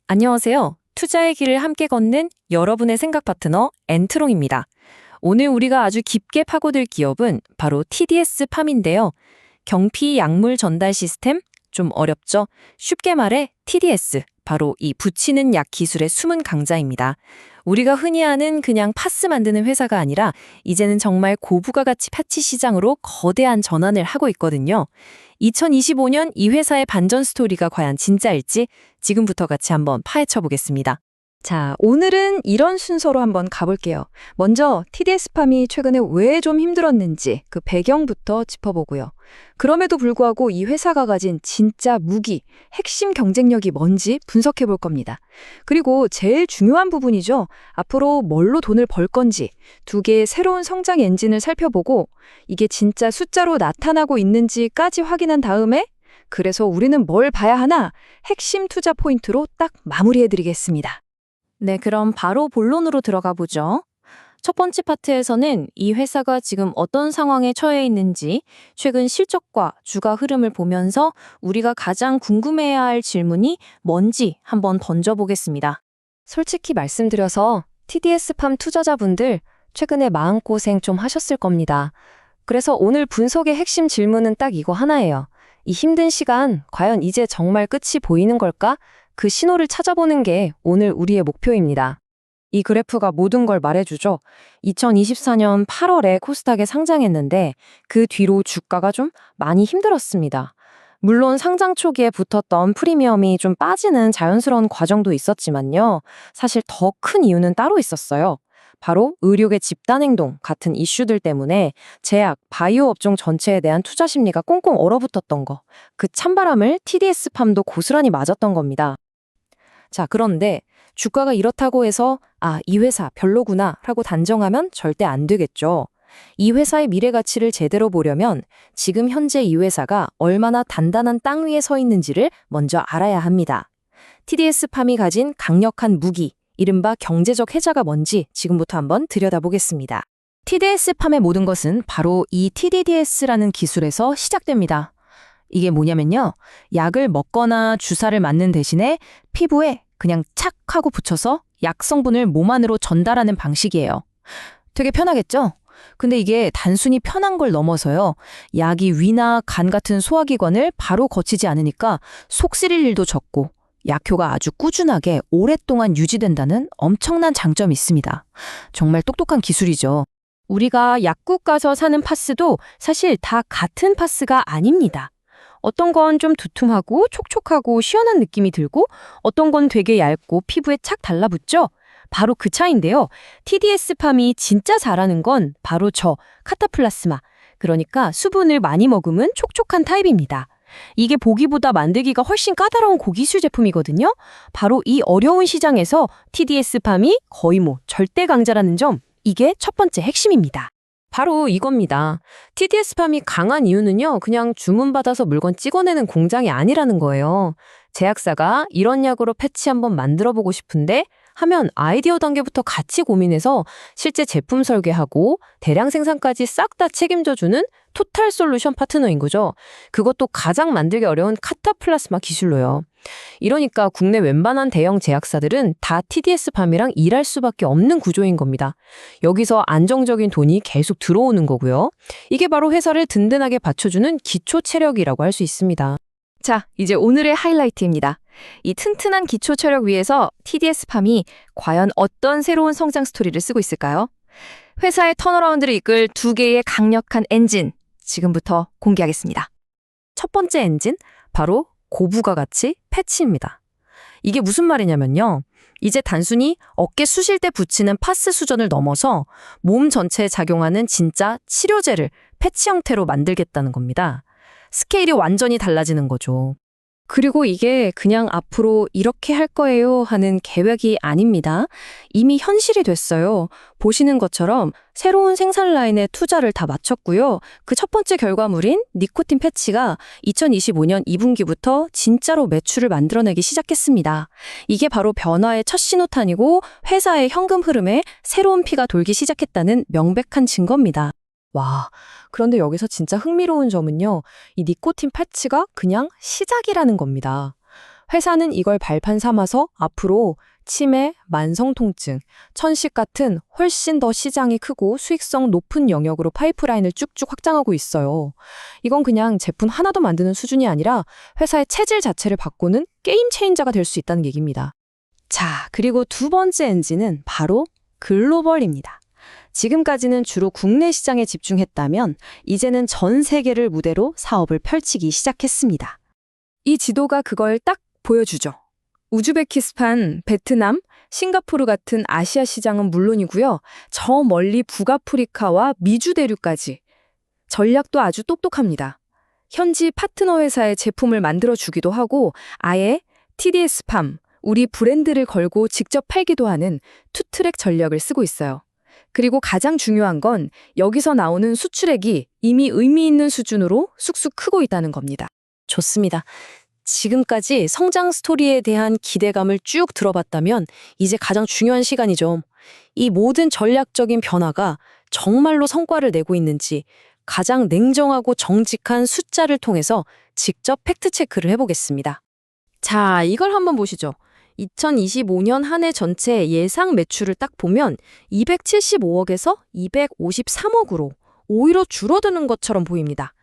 안녕하세요. 투자의 길을 함께 걷는 여러분의 생각 파트너 엔트롱입니다. 오늘 우리가 아주 깊게 파고들 기업은 바로 TDS 팜인데요. 경피 약물 전달 시스템? 좀 어렵죠? 쉽게 말해 TDS, 바로 이 붙이는 약 기술의 숨은 강자입니다. 우리가 흔히 아는 그냥 파스 만드는 회사가 아니라 이제는 정말 고부가 가치 패치 시장으로 거대한 전환을 하고 있거든요. 2025년 이 회사의 반전 스토리가 과연 진짜일지 지금부터 같이 한번 파헤쳐 보겠습니다. 자, 오늘은 이런 순서로 한번 가볼게요. 먼저 TDS팜이 최근에 왜 좀 힘들었는지 그 배경부터 짚어보고요. 그럼에도 불구하고 이 회사가 가진 진짜 무기, 핵심 경쟁력이 뭔지 분석해 볼 겁니다. 그리고 제일 중요한 부분이죠. 앞으로 뭘로 돈을 벌 건지 두 개의 새로운 성장 엔진을 살펴보고 이게 진짜 숫자로 나타나고 있는지까지 확인한 다음에 그래서 우리는 뭘 봐야 하나 핵심 투자 포인트로 딱 마무리해 드리겠습니다. 네, 그럼 바로 본론으로 들어가 보죠. 첫 번째 파트에서는 이 회사가 지금 어떤 상황에 처해 있는지, 최근 실적과 주가 흐름을 보면서 우리가 가장 궁금해야 할 질문이 뭔지 한번 던져보겠습니다. 솔직히 말씀드려서 TDS팜 투자자분들 최근에 마음고생 좀 하셨을 겁니다. 그래서 오늘 분석의 핵심 질문은 딱 이거 하나예요. 이 힘든 시간, 과연 이제 정말 끝이 보이는 걸까? 그 신호를 찾아보는 게 오늘 우리의 목표입니다. 이 그래프가 모든 걸 말해주죠. 2024년 8월에 코스닥에 상장했는데 그 뒤로 주가가 좀 많이 힘들었습니다. 물론 상장 초기에 붙었던 프리미엄이 좀 빠지는 자연스러운 과정도 있었지만요. 사실 더 큰 이유는 따로 있었어요. 바로 의료계 집단행동 같은 이슈들 때문에 제약, 바이오 업종 전체에 대한 투자 심리가 꽁꽁 얼어붙었던 거. 그 찬바람을 TDS팜도 고스란히 맞았던 겁니다. 자, 그런데 주가가 이렇다고 해서 이 회사 별로구나 라고 단정하면 절대 안 되겠죠. 이 회사의 미래 가치를 제대로 보려면 지금 현재 이 회사가 얼마나 단단한 땅 위에 서 있는지를 먼저 알아야 합니다. TDS팜이 가진 강력한 무기, 이른바 경제적 해자가 뭔지 지금부터 한번 들여다보겠습니다. TDS팜의 모든 것은 바로 이 TDDS라는 기술에서 시작됩니다. 이게 뭐냐면요. 약을 먹거나 주사를 맞는 대신에 피부에 그냥 착 하고 붙여서 약 성분을 몸 안으로 전달하는 방식이에요. 되게 편하겠죠? 근데 이게 단순히 편한 걸 넘어서요. 약이 위나 간 같은 소화기관을 바로 거치지 않으니까 속 쓰릴 일도 적고 약효가 아주 꾸준하게 오랫동안 유지된다는 엄청난 장점이 있습니다. 정말 똑똑한 기술이죠. 우리가 약국 가서 사는 파스도 사실 다 같은 파스가 아닙니다. 어떤 건 좀 두툼하고 촉촉하고 시원한 느낌이 들고 어떤 건 되게 얇고 피부에 착 달라붙죠? 바로 그 차이인데요. TDS팜이 진짜 잘하는 건 바로 저 카타플라스마, 그러니까 수분을 많이 머금은 촉촉한 타입입니다. 이게 보기보다 만들기가 훨씬 까다로운 고기술 제품이거든요. 바로 이 어려운 시장에서 TDS팜이 거의 절대 강자라는 점, 이게 첫 번째 핵심입니다. 바로 이겁니다. TDS팜이 강한 이유는요, 그냥 주문받아서 물건 찍어내는 공장이 아니라는 거예요. 제약사가 이런 약으로 패치 한번 만들어보고 싶은데 하면 아이디어 단계부터 같이 고민해서 실제 제품 설계하고 대량 생산까지 싹 다 책임져주는 토탈 솔루션 파트너인 거죠. 그것도 가장 만들기 어려운 카타플라스마 기술로요. 이러니까 국내 웬만한 대형 제약사들은 다 TDS팜이랑 일할 수밖에 없는 구조인 겁니다. 여기서 안정적인 돈이 계속 들어오는 거고요. 이게 바로 회사를 든든하게 받쳐주는 기초 체력이라고 할 수 있습니다. 자, 이제 오늘의 하이라이트입니다. 이 튼튼한 기초 체력 위에서 TDS팜이 과연 어떤 새로운 성장 스토리를 쓰고 있을까요? 회사의 턴어라운드를 이끌 두 개의 강력한 엔진, 지금부터 공개하겠습니다. 첫 번째 엔진, 바로 고부가 가치 패치입니다. 이게 무슨 말이냐면요. 이제 단순히 어깨 수실 때 붙이는 파스 수전을 넘어서 몸 전체에 작용하는 진짜 치료제를 패치 형태로 만들겠다는 겁니다. 스케일이 완전히 달라지는 거죠. 그리고 이게 그냥 앞으로 이렇게 할 거예요 하는 계획이 아닙니다. 이미 현실이 됐어요. 보시는 것처럼 새로운 생산 라인에 투자를 다 마쳤고요. 그 첫 번째 결과물인 니코틴 패치가 2025년 2분기부터 진짜로 매출을 만들어내기 시작했습니다. 이게 바로 변화의 첫 신호탄이고 회사의 현금 흐름에 새로운 피가 돌기 시작했다는 명백한 증거입니다. 와, 그런데 여기서 진짜 흥미로운 점은요. 이 니코틴 패치가 그냥 시작이라는 겁니다. 회사는 이걸 발판 삼아서 앞으로 치매, 만성통증, 천식 같은 훨씬 더 시장이 크고 수익성 높은 영역으로 파이프라인을 쭉쭉 확장하고 있어요. 이건 그냥 제품 하나 더 만드는 수준이 아니라 회사의 체질 자체를 바꾸는 게임 체인저가 될 수 있다는 얘기입니다. 자, 그리고 두 번째 엔진은 바로 글로벌입니다. 지금까지는 주로 국내 시장에 집중했다면 이제는 전 세계를 무대로 사업을 펼치기 시작했습니다. 이 지도가 그걸 딱 보여주죠. 우즈베키스탄, 베트남, 싱가포르 같은 아시아 시장은 물론이고요. 저 멀리 북아프리카와 미주 대륙까지. 전략도 아주 똑똑합니다. 현지 파트너 회사의 제품을 만들어주기도 하고 아예 TDS팜, 우리 브랜드를 걸고 직접 팔기도 하는 투트랙 전략을 쓰고 있어요. 그리고 가장 중요한 건 여기서 나오는 수출액이 이미 의미 있는 수준으로 쑥쑥 크고 있다는 겁니다. 좋습니다. 지금까지 성장 스토리에 대한 기대감을 쭉 들어봤다면 이제 가장 중요한 시간이죠. 이 모든 전략적인 변화가 정말로 성과를 내고 있는지 가장 냉정하고 정직한 숫자를 통해서 직접 팩트체크를 해보겠습니다. 자, 이걸 한번 보시죠. 2025년 한 해 전체 예상 매출을 딱 보면 275억에서 253억으로 오히려 줄어드는 것처럼 보입니다.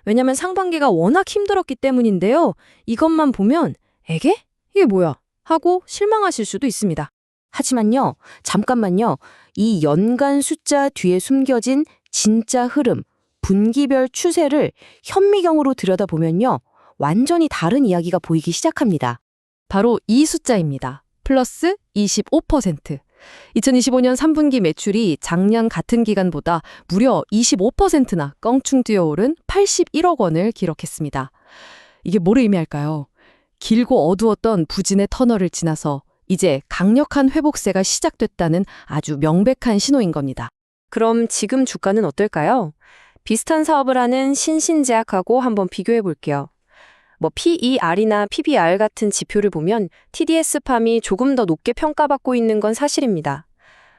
왜냐면 상반기가 워낙 힘들었기 때문인데요. 이것만 보면 에게? 이게 뭐야? 하고 실망하실 수도 있습니다. 하지만요, 잠깐만요. 이 연간 숫자 뒤에 숨겨진 진짜 흐름, 분기별 추세를 현미경으로 들여다보면요. 완전히 다른 이야기가 보이기 시작합니다. 바로 이 숫자입니다. 플러스 25%. 2025년 3분기 매출이 작년 같은 기간보다 무려 25%나 껑충 뛰어오른 81억 원을 기록했습니다. 이게 뭘 의미할까요? 길고 어두웠던 부진의 터널을 지나서 이제 강력한 회복세가 시작됐다는 아주 명백한 신호인 겁니다. 그럼 지금 주가는 어떨까요? 비슷한 사업을 하는 신신제약하고 한번 비교해 볼게요. PER이나 PBR 같은 지표를 보면 TDS팜이 조금 더 높게 평가받고 있는 건 사실입니다.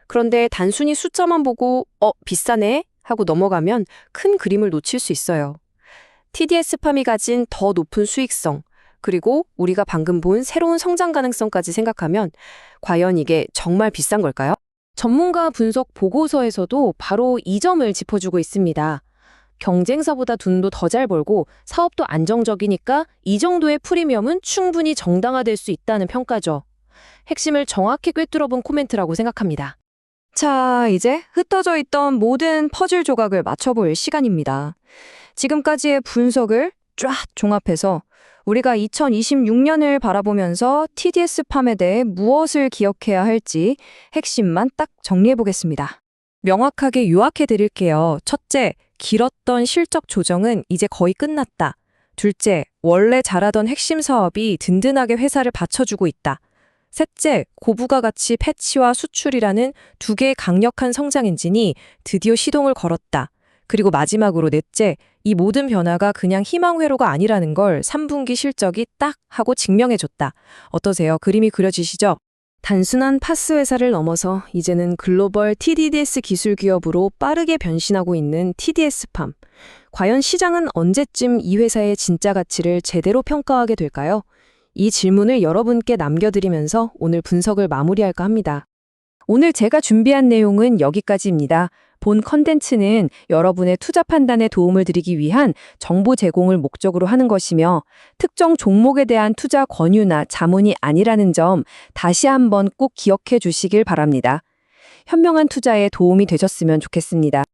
그런데 단순히 숫자만 보고 비싸네 하고 넘어가면 큰 그림을 놓칠 수 있어요. TDS팜이 가진 더 높은 수익성, 그리고 우리가 방금 본 새로운 성장 가능성까지 생각하면 과연 이게 정말 비싼 걸까요? 전문가 분석 보고서에서도 바로 이 점을 짚어주고 있습니다. 경쟁사보다 돈도 더 잘 벌고 사업도 안정적이니까 이 정도의 프리미엄은 충분히 정당화될 수 있다는 평가죠. 핵심을 정확히 꿰뚫어본 코멘트라고 생각합니다. 자, 이제 흩어져 있던 모든 퍼즐 조각을 맞춰볼 시간입니다. 지금까지의 분석을 쫙 종합해서 우리가 2026년을 바라보면서 TDS팜에 대해 무엇을 기억해야 할지 핵심만 딱 정리해보겠습니다. 명확하게 요약해 드릴게요. 첫째, 길었던 실적 조정은 이제 거의 끝났다. 둘째, 원래 잘하던 핵심 사업이 든든하게 회사를 받쳐주고 있다. 셋째, 고부가 가치 패치와 수출이라는 두 개의 강력한 성장 엔진이 드디어 시동을 걸었다. 그리고 마지막으로 넷째, 이 모든 변화가 그냥 희망 회로가 아니라는 걸 3분기 실적이 딱 하고 증명해줬다. 어떠세요? 그림이 그려지시죠? 단순한 파스 회사를 넘어서 이제는 글로벌 TDS 기술 기업으로 빠르게 변신하고 있는 TDS팜. 과연 시장은 언제쯤 이 회사의 진짜 가치를 제대로 평가하게 될까요? 이 질문을 여러분께 남겨드리면서 오늘 분석을 마무리할까 합니다. 오늘 제가 준비한 내용은 여기까지입니다. 본 컨텐츠는 여러분의 투자 판단에 도움을 드리기 위한 정보 제공을 목적으로 하는 것이며 특정 종목에 대한 투자 권유나 자문이 아니라는 점 다시 한번 꼭 기억해 주시길 바랍니다. 현명한 투자에 도움이 되셨으면 좋겠습니다.